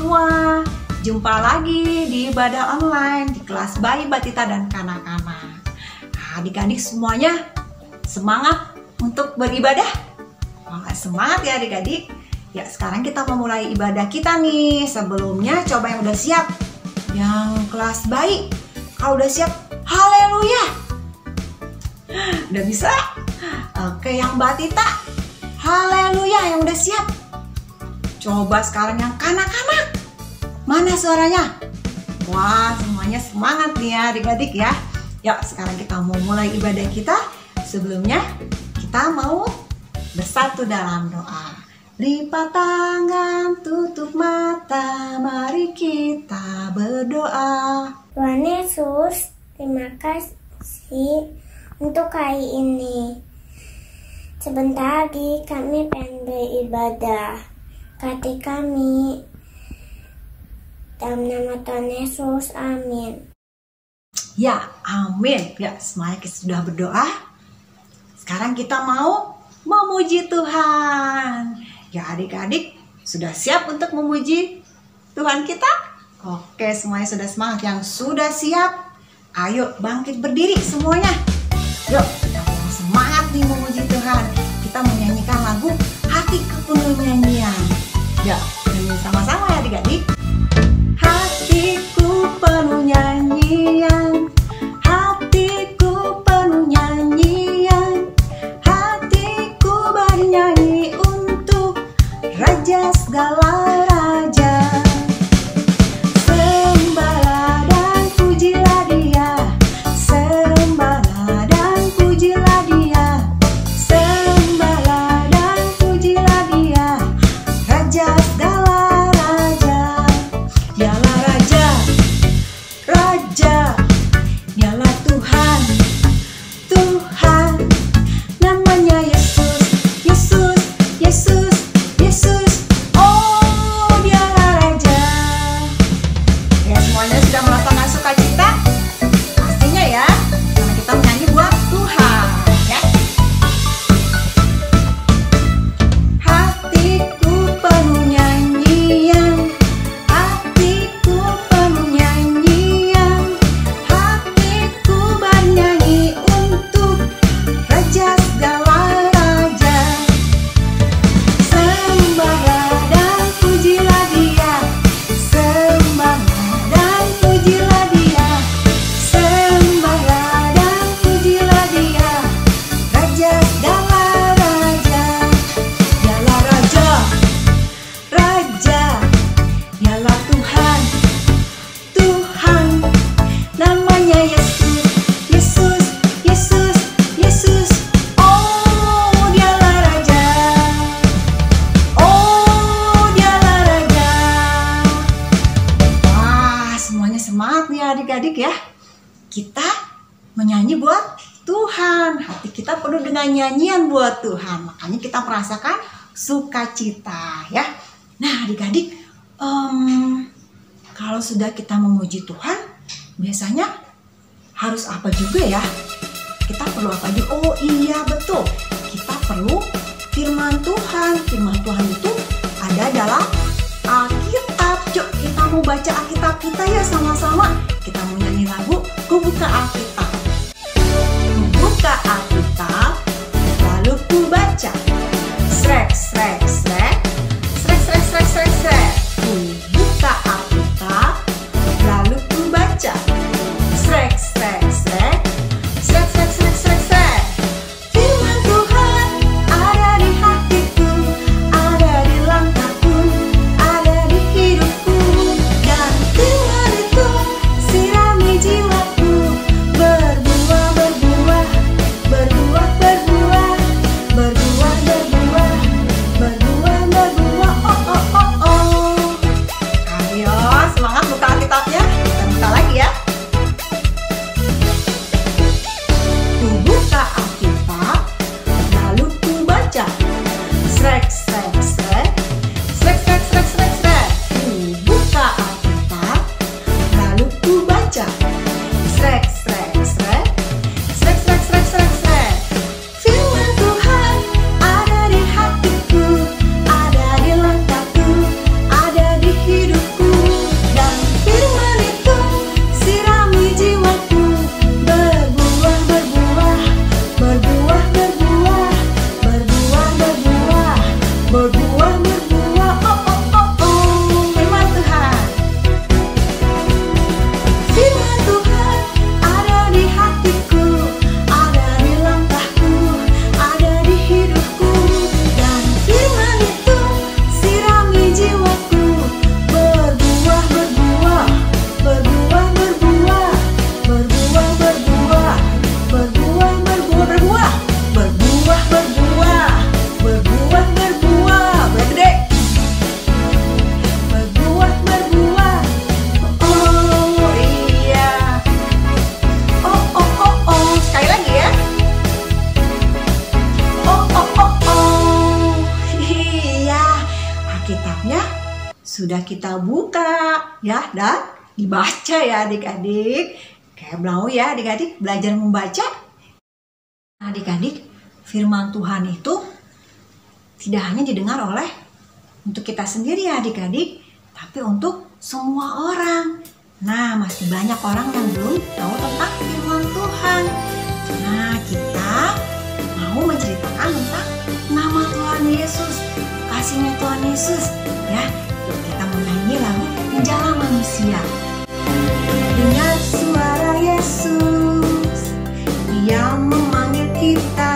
semua, jumpa lagi di ibadah online di kelas bayi, batita, dan kanak-kanak. Adik-adik semuanya semangat untuk beribadah? Semangat ya adik-adik. Ya, sekarang kita memulai ibadah kita nih. Sebelumnya coba yang udah siap, yang kelas bayi, kalau udah siap, haleluya. Udah bisa? Oke, yang batita, haleluya, yang udah siap. Coba sekarang yang kanak-kanak, mana suaranya? Wah, semuanya semangat nih ya adik-adik ya. Yuk, sekarang kita mau mulai ibadah kita. Sebelumnya kita mau bersatu dalam doa. Lipat tangan, tutup mata, mari kita berdoa. Tuhan Yesus, terima kasih untuk hari ini. Sebentar lagi kami pengen beribadah. Kati kami, dalam nama Tuhan Yesus, amin. Ya, amin. Ya, semuanya kita sudah berdoa. Sekarang kita mau memuji Tuhan. Ya, adik-adik sudah siap untuk memuji Tuhan kita? Oke, semuanya sudah semangat. Yang sudah siap, ayo bangkit berdiri semuanya. Yuk, kita mau semangat nih memuji Tuhan. Kita menyanyikan lagu Hatiku Penuh Nyanyian. Ya, nyanyi sama-sama ya adik-adik. Hatiku penuh nyanyian, hatiku penuh nyanyian, hatiku bernyanyi untuk Raja segala raja. Sembahlah dan pujilah Dia, sembahlah dan pujilah Dia, sembahlah dan pujilah Dia, Raja segala raja. Dialah Raja, Raja, Dialah Tuhan, Tuhan. Namanya Yesus, Yesus, Yesus, Yesus. Oh, Dialah Raja. Ya, semuanya sudah merasakan sukacita? Pastinya ya, karena kita menyanyi buat Tuhan ya. Hatiku penuh nyanyian, hatiku penuh nyanyian, hatiku bernyanyi untuk Raja segala raja. Sembahlah dan pujilah Dia, sembahlah dan pujilah Dia, sembahlah dan pujilah Dia, Raja segala raja. Dialah Raja, Raja, Dialah Tuhan, Tuhan. Namanya Yesus, Yesus, Yesus, Yesus. Oh, Dialah Raja, oh, Dialah Raja. Wah, semuanya semangat nih adik-adik ya. Kita menyanyi buat Tuhan. Hati kita penuh dengan nyanyian buat Tuhan. Makanya kita merasakan sukacita ya. Nah adik-adik, kalau sudah kita memuji Tuhan, biasanya harus apa juga ya? Kita perlu apa juga? Oh iya betul, kita perlu firman Tuhan. Firman Tuhan itu ada dalam Alkitab. Yuk kita mau baca Alkitab kita ya sama-sama. Kita mau nyanyi lagu Ku Buka Alkitab. Ku buka Alkitab, lalu ku baca. Srek, srek, srek, srek, srek, srek, srek, srek. Ku buka Alkitab, lalu ku baca. Srek, srek, srek, srek, srek, srek, srek, srek. Firman Tuhan ada di hatiku, ada di langkahku, ada di hidupku. Dan Tuhan itu sirami jiwaku, sudah kita buka ya dan dibaca ya adik-adik. Kayak Blau ya adik-adik belajar membaca. Adik-adik, firman Tuhan itu tidak hanya didengar oleh untuk kita sendiri ya adik-adik, tapi untuk semua orang. Nah, masih banyak orang yang belum tahu tentang firman Tuhan. Nah, kita mau menceritakan tentang nama Tuhan Yesus, kasihnya Tuhan Yesus. Ya, kita menyanyi lagu Menjala Manusia. Dengar suara Yesus, Dia memanggil kita,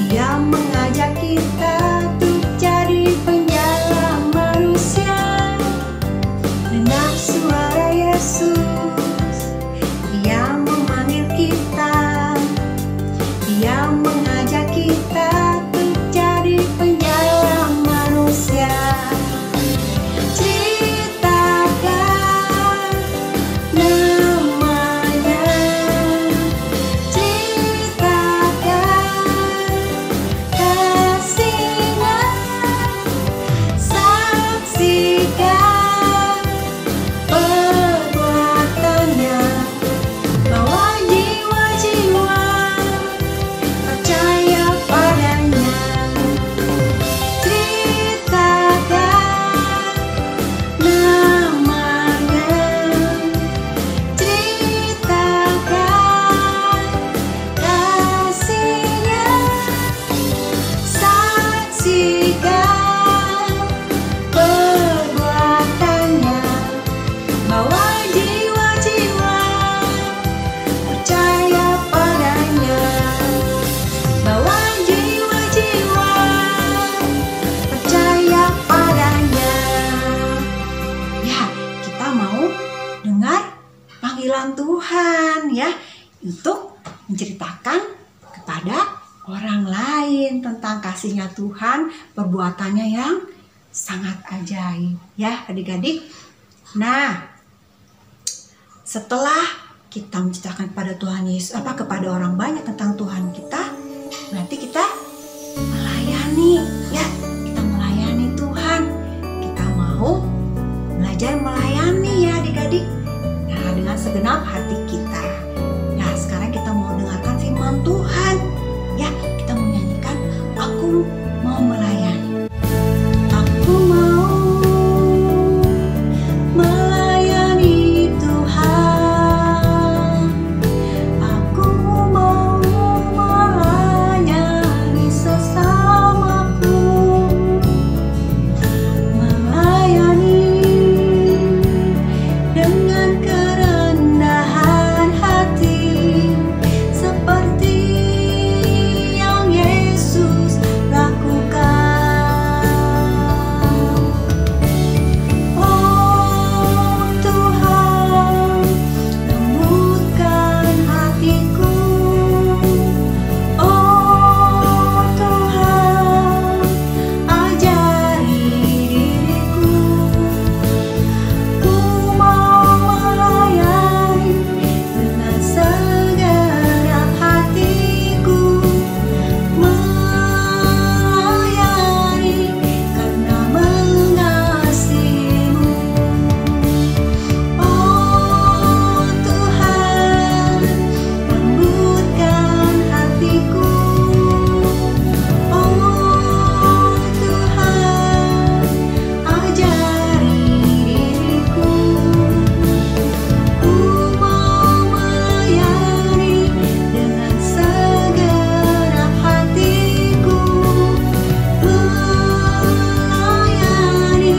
Dia mengajak kita untuk jadi penjala manusia. Dengar suara Yesus, Dia memanggil kita, Dia mengajak kita untuk jadi penjala manusia. Ceritakan namanya, ceritakan kasihnya, saksikan perbuatannya, bawa jiwa-jiwa percaya padanya. Ceritakan namanya, ceritakan kasihnya, saksikan perbuatannya, bawa jiwa-jiwa percaya padanya, bawa jiwa-jiwa percaya padanya. Ya, kita mau dengar panggilan Tuhan ya, untuk menceritakan kepada orang lain tentang kasihnya Tuhan, perbuatannya yang sangat ajaib ya adik-adik. Nah, setelah kita menceritakan kepada Tuhan Yesus, kepada orang banyak tentang Tuhan kita, berarti kita melayani ya, kita melayani Tuhan. Kita mau belajar melayani ya adik-adik. Nah, dengan segenap hati kita. Nah, sekarang kita mau dengarkan firman Tuhan. Ya, kita mau nyanyikan Aku Mau Melayani. Aku mau melayani Tuhan. Aku mau melayani sesamaku. Melayani dengan kerendahan hati, seperti yang Yesus lakukan. Oh Tuhan, lembutkan hatiku. Oh Tuhan, ajari diriku. Ku mau melayani dengan segenap hatiku, melayani karena mengasihimu. Oh Tuhan, lembutkan hatiku. Oh Tuhan, ajari diriku. Ku mau melayani dengan segenap hatiku, melayani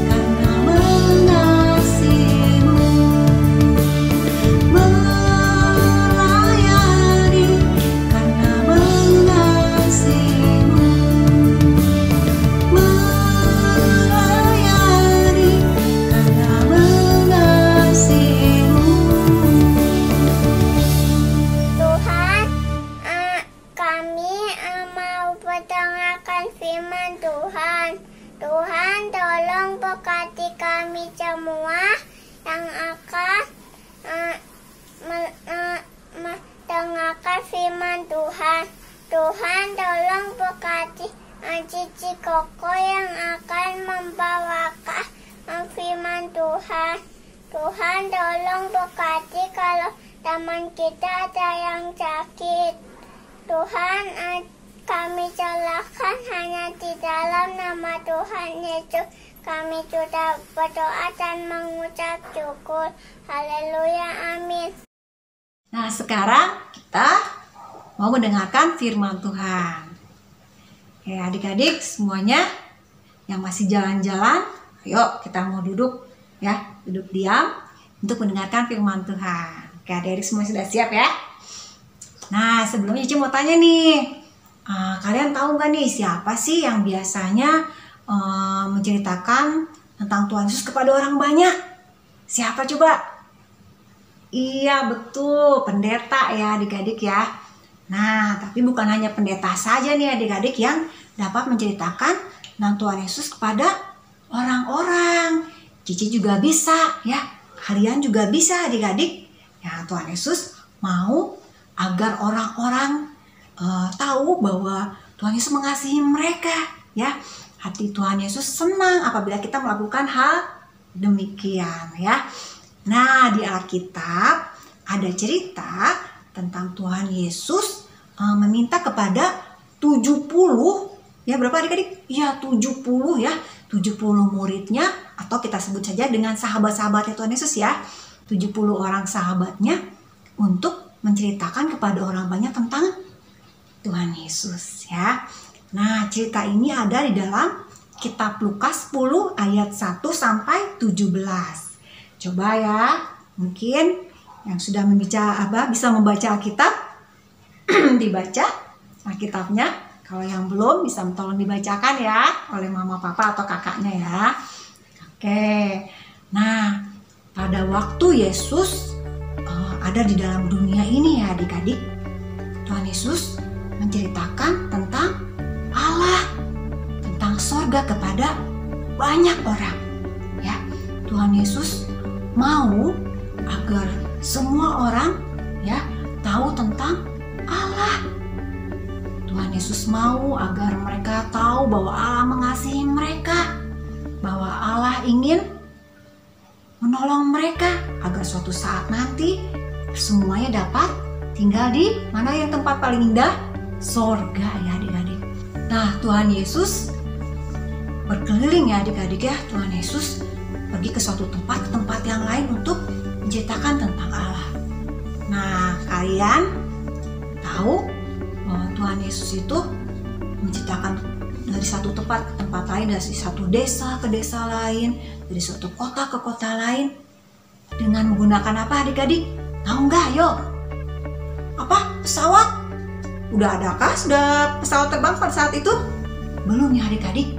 karena mengasihimu, melayani karena mengasihimu, melayani karena mengasihimu. Tuhan, kami mau mendengarkan firman Tuhan. Tuhan, tolong berkati kami semua yang akan mendengarkan firman Tuhan. Tuhan, tolong berkati Cici Koko yang akan membawakan firman Tuhan. Tuhan tolong berkati kalau teman kita ada yang sakit. Tuhan, kami serahkan hanya di dalam nama Tuhan Yesus. Kami sudah berdoa dan mengucap syukur. Haleluya, amin. Nah, sekarang kita mau mendengarkan firman Tuhan. Oke, adik-adik semuanya yang masih jalan-jalan, ayo kita mau duduk ya, duduk diam untuk mendengarkan firman Tuhan. Oke, adik-adik semua sudah siap ya? Nah, sebelumnya Cici mau tanya nih, kalian tahu nggak nih siapa sih yang biasanya menceritakan tentang Tuhan Yesus kepada orang banyak? Siapa coba? Iya betul, pendeta ya adik-adik ya. Nah, tapi bukan hanya pendeta saja nih adik-adik yang dapat menceritakan tentang Tuhan Yesus kepada orang-orang. Cici juga bisa ya, kalian juga bisa adik-adik. Ya, Tuhan Yesus mau agar orang-orang tahu bahwa Tuhan Yesus mengasihi mereka ya. Hati Tuhan Yesus senang apabila kita melakukan hal demikian ya. Nah, di Alkitab ada cerita tentang Tuhan Yesus meminta kepada 70 ya, berapa adik-adik? Ya 70 ya, 70 muridnya, atau kita sebut saja dengan sahabat-sahabatnya Tuhan Yesus ya, 70 orang sahabatnya untuk menceritakan kepada orang banyak tentang Tuhan Yesus ya. Nah, cerita ini ada di dalam kitab Lukas 10 ayat 1 sampai 17. Coba ya, mungkin yang sudah bisa membaca Alkitab dibaca Alkitabnya. Kalau yang belum bisa tolong dibacakan ya oleh mama, papa atau kakaknya ya. Oke. Nah, pada waktu Yesus ada di dalam dunia ini ya adik-adik, Tuhan Yesus menceritakan tentang Allah, tentang sorga kepada banyak orang ya. Tuhan Yesus mau agar semua orang ya tahu tentang Allah. Tuhan Yesus mau agar mereka tahu bahwa Allah mengasihi mereka, bahwa Allah ingin menolong mereka agar suatu saat nanti semuanya dapat tinggal di mana yang tempat paling indah? Sorga ya adik-adik. Nah, Tuhan Yesus berkeliling ya adik-adik ya. Tuhan Yesus pergi ke suatu tempat, ke tempat yang lain untuk menceritakan tentang Allah. Nah, kalian tahu bahwa Tuhan Yesus itu menceritakan dari satu tempat ke tempat lain, dari satu desa ke desa lain, dari suatu kota ke kota lain, dengan menggunakan apa adik-adik? Tahu nggak? Ayo. Apa? Pesawat? Udah adakah sudah pesawat terbang pada saat itu? Belum ya adik-adik.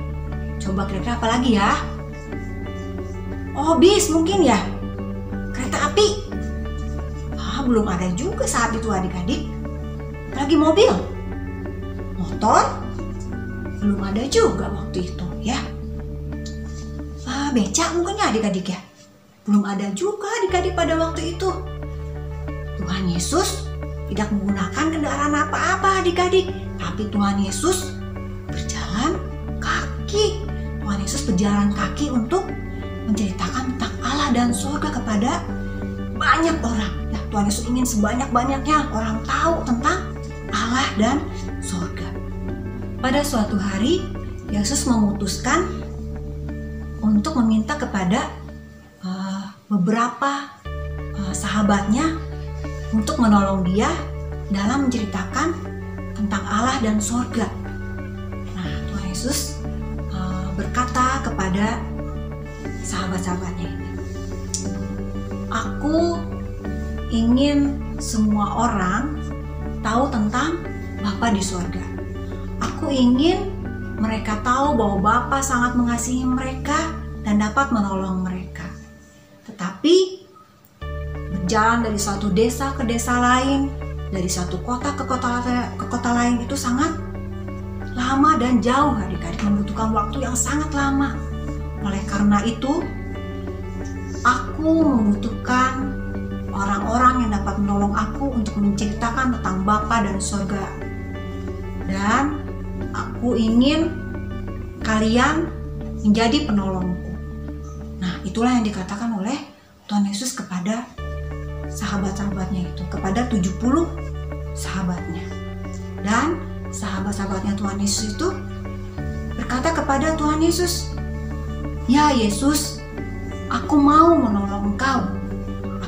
Coba kira-kira apa lagi ya? Oh, bis mungkin ya? Kereta api? Belum ada juga saat itu adik-adik. Lagi mobil? Motor? Belum ada juga waktu itu ya. Becak mungkin ya adik-adik ya? Belum ada juga adik-adik pada waktu itu. Tuhan Yesus tidak menggunakan kendaraan apa-apa adik-adik, tapi Tuhan Yesus berjalan kaki. Tuhan Yesus berjalan kaki untuk menceritakan tentang Allah dan surga kepada banyak orang. Ya, Tuhan Yesus ingin sebanyak-banyaknya orang tahu tentang Allah dan surga. Pada suatu hari, Yesus memutuskan untuk meminta kepada beberapa sahabatnya untuk menolong dia dalam menceritakan tentang Allah dan surga. Nah, Tuhan Yesus berkata kepada sahabat-sahabatnya ini, "Aku ingin semua orang tahu tentang Bapa di surga. Aku ingin mereka tahu bahwa Bapa sangat mengasihi mereka dan dapat menolong mereka. Tetapi berjalan dari satu desa ke desa lain, dari satu kota ke kota lain itu sangat lama dan jauh adik-adik, membutuhkan waktu yang sangat lama. Oleh karena itu, aku membutuhkan orang-orang yang dapat menolong aku untuk menceritakan tentang Bapa dan surga. Dan Aku ingin kalian menjadi penolongku. Nah, itulah yang dikatakan oleh Tuhan Yesus kepada sahabat-sahabatnya itu, kepada 70 sahabatnya. Dan sahabat-sahabatnya Tuhan Yesus itu berkata kepada Tuhan Yesus, "Ya Yesus, aku mau menolong Engkau.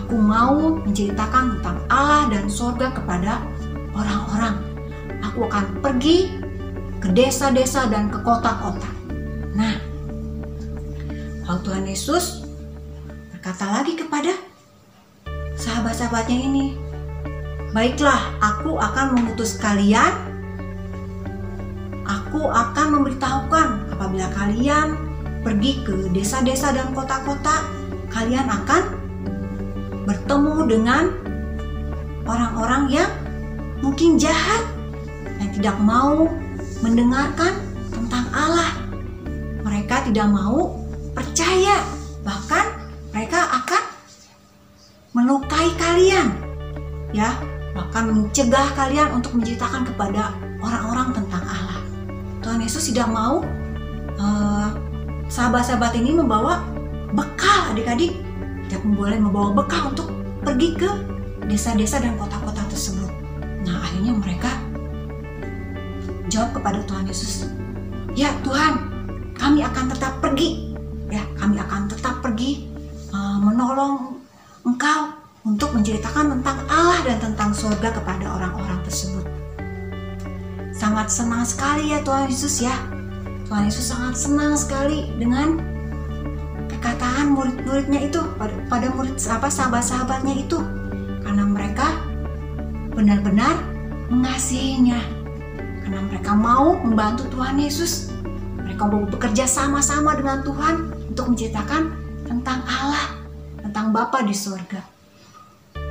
Aku mau menceritakan tentang Allah dan sorga kepada orang-orang. Aku akan pergi ke desa-desa dan ke kota-kota." Nah, lalu Tuhan Yesus berkata lagi kepada sahabat-sahabatnya ini, "Baiklah, aku akan mengutus kalian. Aku akan memberitahukan apabila kalian pergi ke desa-desa dan kota-kota, kalian akan bertemu dengan orang-orang yang mungkin jahat, yang tidak mau mendengarkan tentang Allah. Mereka tidak mau percaya, bahkan mereka akan melukai kalian, ya, bahkan mencegah kalian untuk menceritakan kepada orang-orang tentang Allah." Tuhan Yesus tidak mau sahabat-sahabat ini membawa bekal, adik-adik. Tidak boleh membawa bekal untuk pergi ke desa-desa dan kota-kota tersebut. Nah, akhirnya mereka jawab kepada Tuhan Yesus, "Ya Tuhan, kami akan tetap pergi. Ya, kami akan tetap pergi menolong Engkau untuk menceritakan tentang Allah dan tentang surga kepada orang-orang tersebut." Sangat senang sekali ya Tuhan Yesus ya. Tuhan Yesus sangat senang sekali dengan perkataan murid-muridnya itu, pada murid sahabat-sahabatnya itu, karena mereka benar-benar mengasihinya, karena mereka mau membantu Tuhan Yesus. Mereka mau bekerja sama-sama dengan Tuhan untuk menceritakan tentang Allah, tentang Bapa di surga.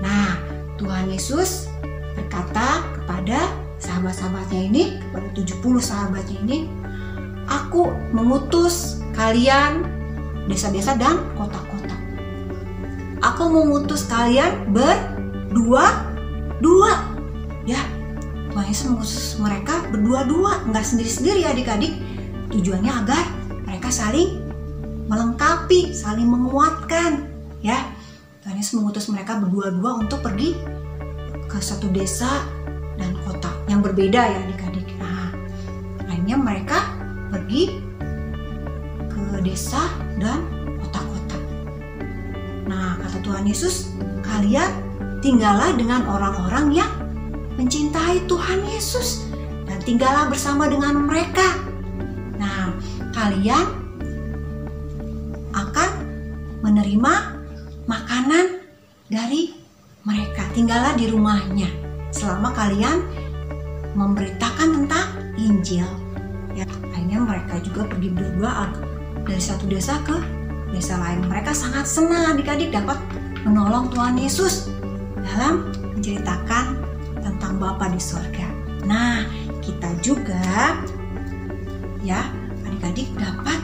Nah, Tuhan Yesus berkata kepada sahabat-sahabatnya ini, kepada 70 sahabatnya ini, "Aku mengutus kalian desa-desa dan kota-kota. Aku mengutus kalian berdua-dua." Ya, Tuhan Yesus mengutus mereka berdua-dua, enggak sendiri-sendiri ya adik-adik. Tujuannya agar mereka saling melengkapi, saling menguatkan, ya. Tuhan Yesus mengutus mereka berdua-dua untuk pergi ke satu desa dan kota yang berbeda ya adik-adik. Nah, akhirnya mereka pergi ke desa dan kota-kota. Nah, kata Tuhan Yesus, "Kalian tinggallah dengan orang-orang yang mencintai Tuhan Yesus dan tinggallah bersama dengan mereka. Nah, kalian akan menerima makanan dari mereka. Tinggallah di rumahnya selama kalian memberitakan tentang Injil." Ya, akhirnya mereka juga pergi berdua dari satu desa ke desa lain. Mereka sangat senang adik-adik dapat menolong Tuhan Yesus dalam menceritakan tentang Bapa di surga. Nah, kita juga ya adik-adik dapat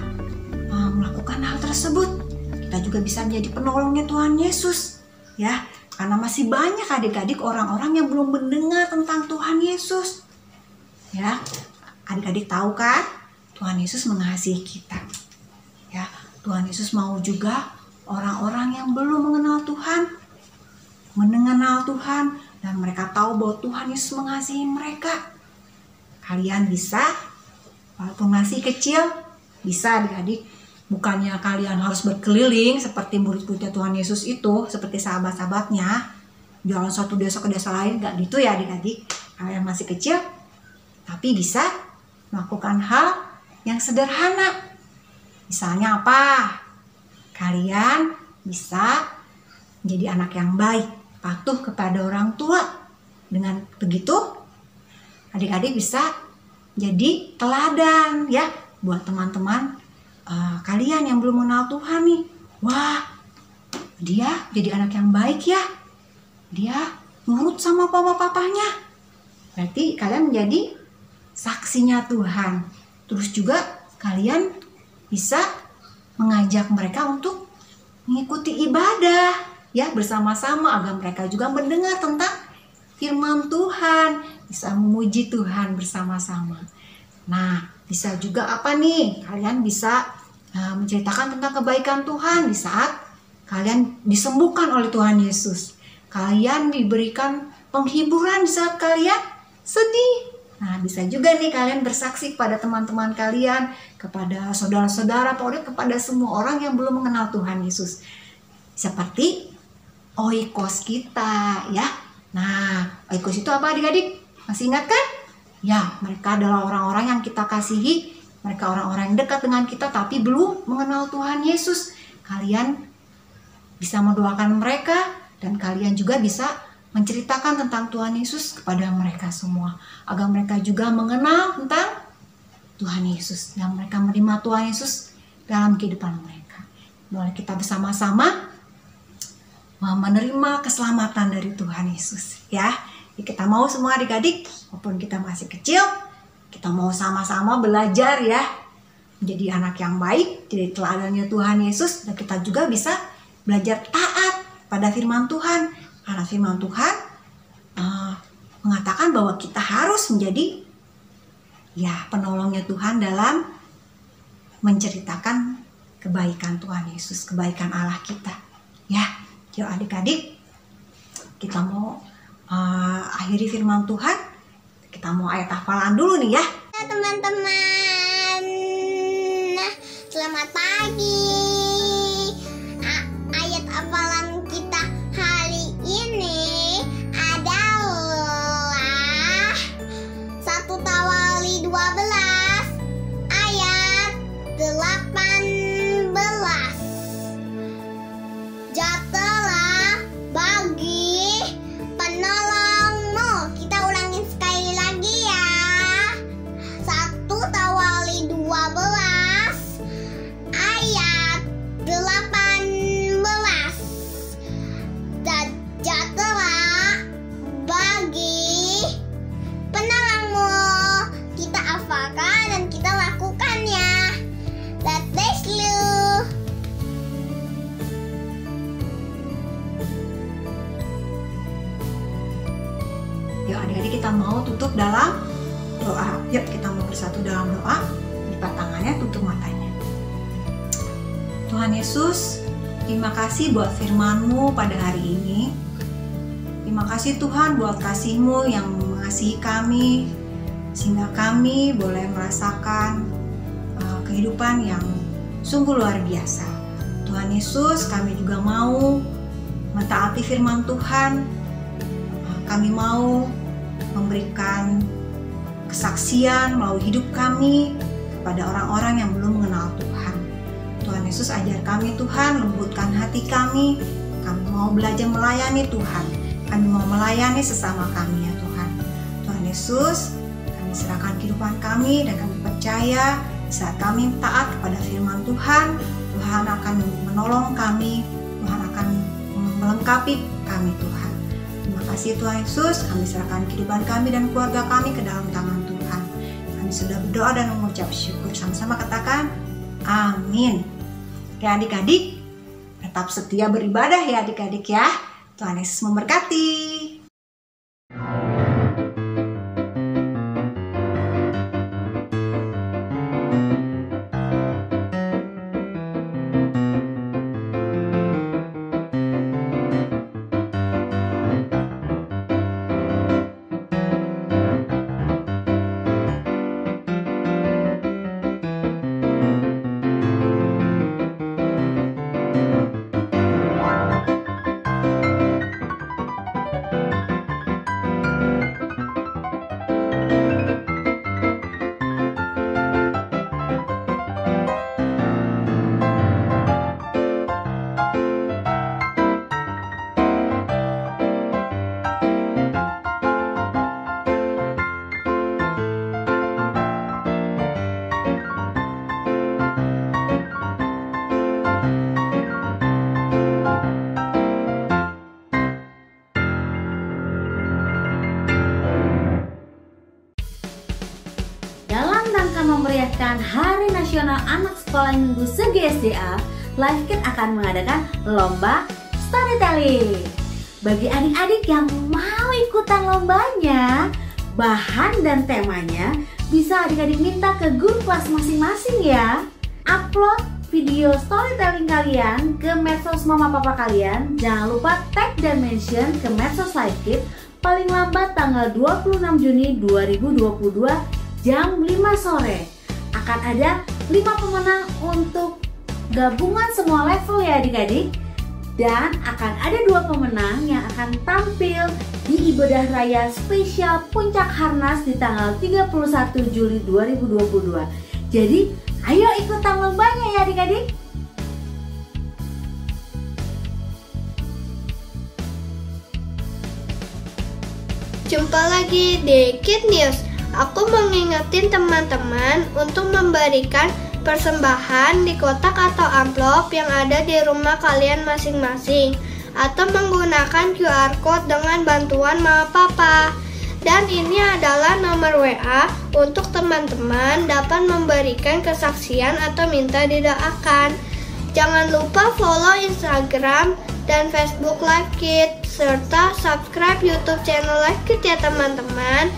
melakukan hal tersebut. Kita juga bisa menjadi penolongnya Tuhan Yesus, ya. Karena masih banyak adik-adik orang-orang yang belum mendengar tentang Tuhan Yesus. Ya, adik-adik tahu kan? Tuhan Yesus mengasihi kita. Ya, Tuhan Yesus mau juga orang-orang yang belum mengenal Tuhan mengenal Tuhan dan mereka tahu bahwa Tuhan Yesus mengasihi mereka. Kalian bisa, walaupun masih kecil, bisa adik-adik. Bukannya kalian harus berkeliling seperti murid-muridnya Tuhan Yesus itu, seperti sahabat-sahabatnya, jalan satu desa ke desa lain, gak gitu ya adik-adik. Kalian masih kecil, tapi bisa melakukan hal yang sederhana. Misalnya apa? Kalian bisa menjadi anak yang baik, patuh kepada orang tua. Dengan begitu, adik-adik bisa jadi teladan ya buat teman-teman kalian yang belum mengenal Tuhan nih. Wah, dia jadi anak yang baik ya. Dia nurut sama papa-papanya. Berarti kalian menjadi saksinya Tuhan. Terus juga kalian bisa mengajak mereka untuk mengikuti ibadah ya bersama-sama agar mereka juga mendengar tentang firman Tuhan, bisa memuji Tuhan bersama-sama. Nah, bisa juga apa nih? Kalian bisa menceritakan tentang kebaikan Tuhan di saat kalian disembuhkan oleh Tuhan Yesus. Kalian diberikan penghiburan di saat kalian sedih. Nah, bisa juga nih kalian bersaksi kepada teman-teman kalian, kepada saudara-saudara, pokoknya kepada semua orang yang belum mengenal Tuhan Yesus. Seperti oikos kita ya. Nah, oikos itu apa adik-adik? Masih ingat kan? Ya, mereka adalah orang-orang yang kita kasihi, mereka orang-orang yang dekat dengan kita tapi belum mengenal Tuhan Yesus. Kalian bisa mendoakan mereka dan kalian juga bisa menceritakan tentang Tuhan Yesus kepada mereka semua, agar mereka juga mengenal tentang Tuhan Yesus dan mereka menerima Tuhan Yesus dalam kehidupan mereka. Mulai kita bersama-sama menerima keselamatan dari Tuhan Yesus ya. Kita mau semua adik-adik, walaupun kita masih kecil, kita mau sama-sama belajar ya, menjadi anak yang baik, jadi teladannya Tuhan Yesus, dan kita juga bisa belajar taat pada firman Tuhan. Karena firman Tuhan mengatakan bahwa kita harus menjadi ya penolongnya Tuhan dalam menceritakan kebaikan Tuhan Yesus, kebaikan Allah kita. Ya, yuk adik-adik, kita mau akhiri firman Tuhan. Kita mau ayat hafalan dulu nih ya. Teman-teman, selamat pagi. Ayat hafalan kita hari ini adalah 1 Tawali 12 ayat 18. Jatuhlah bagi penolongmu. Kita ulangin sekali lagi ya. 1 Tawali 12 ayat 18. Jatuhlah bagi penolongmu. Kita hafalkan dan kita lakukan ya. God bless you. Yuk adik-adik, kita mau tutup dalam doa. Yuk kita mau bersatu dalam doa. Lipat tangannya, tutup matanya. Tuhan Yesus, terima kasih buat firman-Mu pada hari ini. Terima kasih Tuhan buat kasih-Mu yang mengasihi kami, sehingga kami boleh merasakan kehidupan yang sungguh luar biasa. Tuhan Yesus, kami juga mau mentaati firman Tuhan. Kami mau memberikan kesaksian melalui hidup kami kepada orang-orang yang belum mengenal Tuhan. Tuhan Yesus, ajar kami Tuhan, lembutkan hati kami. Kami mau belajar melayani Tuhan. Kami mau melayani sesama kami ya Tuhan. Tuhan Yesus, kami serahkan kehidupan kami dan kami percaya saat kami taat kepada firman Tuhan, Tuhan akan menolong kami, Tuhan akan melengkapi kami Tuhan. Terima kasih Tuhan Yesus, kami serahkan kehidupan kami dan keluarga kami ke dalam tangan Tuhan. Kami sudah berdoa dan mengucap syukur. Sama-sama katakan amin. Ya adik-adik, tetap setia beribadah ya adik-adik ya. Tuhan Yesus memberkati. Memeriahkan Hari Nasional Anak Sekolah Minggu Segi SDA, LiveKid akan mengadakan lomba storytelling. Bagi adik-adik yang mau ikutan lombanya, Bahan dan temanya bisa adik-adik minta ke guru kelas masing-masing ya. Upload video storytelling kalian ke medsos mama papa kalian. Jangan lupa tag dan mention ke medsos LiveKit paling lambat tanggal 26 Juni 2022 jam 5 sore. Akan ada 5 pemenang untuk gabungan semua level ya adik-adik. Dan akan ada 2 pemenang yang akan tampil di ibadah raya spesial Puncak Harnas di tanggal 31 Juli 2022. Jadi ayo ikutan lombanya ya adik-adik. Jumpa lagi di Kid News. Aku mau ngingetin teman-teman untuk memberikan persembahan di kotak atau amplop yang ada di rumah kalian masing-masing, atau menggunakan QR Code dengan bantuan mama papa. Dan ini adalah nomor WA untuk teman-teman dapat memberikan kesaksian atau minta didoakan. Jangan lupa follow Instagram dan Facebook LiveKit, serta subscribe YouTube channel LiveKit ya teman-teman.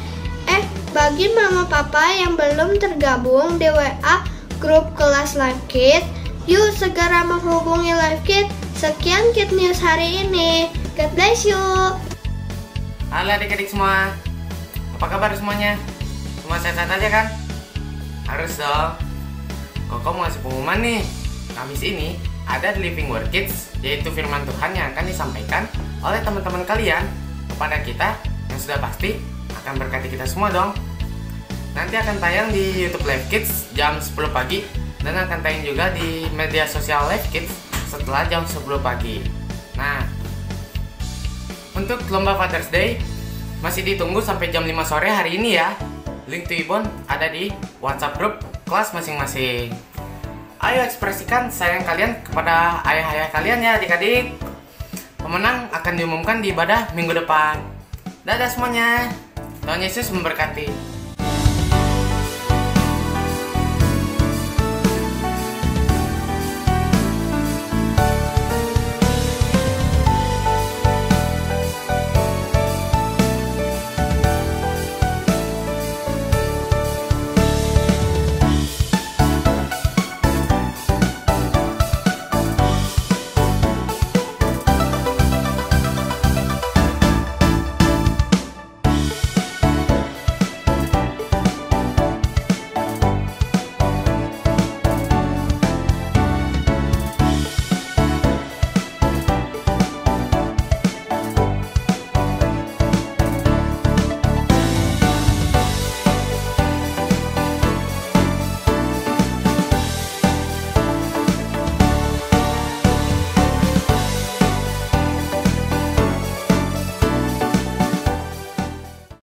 Bagi mama papa yang belum tergabung di WA grup kelas LiveKit, yuk segera menghubungi LiveKit. Sekian Kid News hari ini. God bless you. Halo adik-adik semua, apa kabar semuanya? Semua sehat-sehat aja kan? Harus dong. Koko mau ngasih pengumuman nih. Kamis ini ada The Living Word Kids, yaitu firman Tuhan yang akan disampaikan oleh teman-teman kalian kepada kita, yang sudah pasti akan berkati kita semua dong. Nanti akan tayang di YouTube Live Kids jam 10 pagi dan akan tayang juga di media sosial Live Kids setelah jam 10 pagi. Nah, untuk lomba Father's Day masih ditunggu sampai jam 5 sore hari ini ya. Link to Ibon ada di WhatsApp grup kelas masing-masing. Ayo ekspresikan sayang kalian kepada ayah-ayah kalian ya adik-adik. Pemenang akan diumumkan di ibadah minggu depan. Dadah semuanya. Tuhan Yesus memberkati.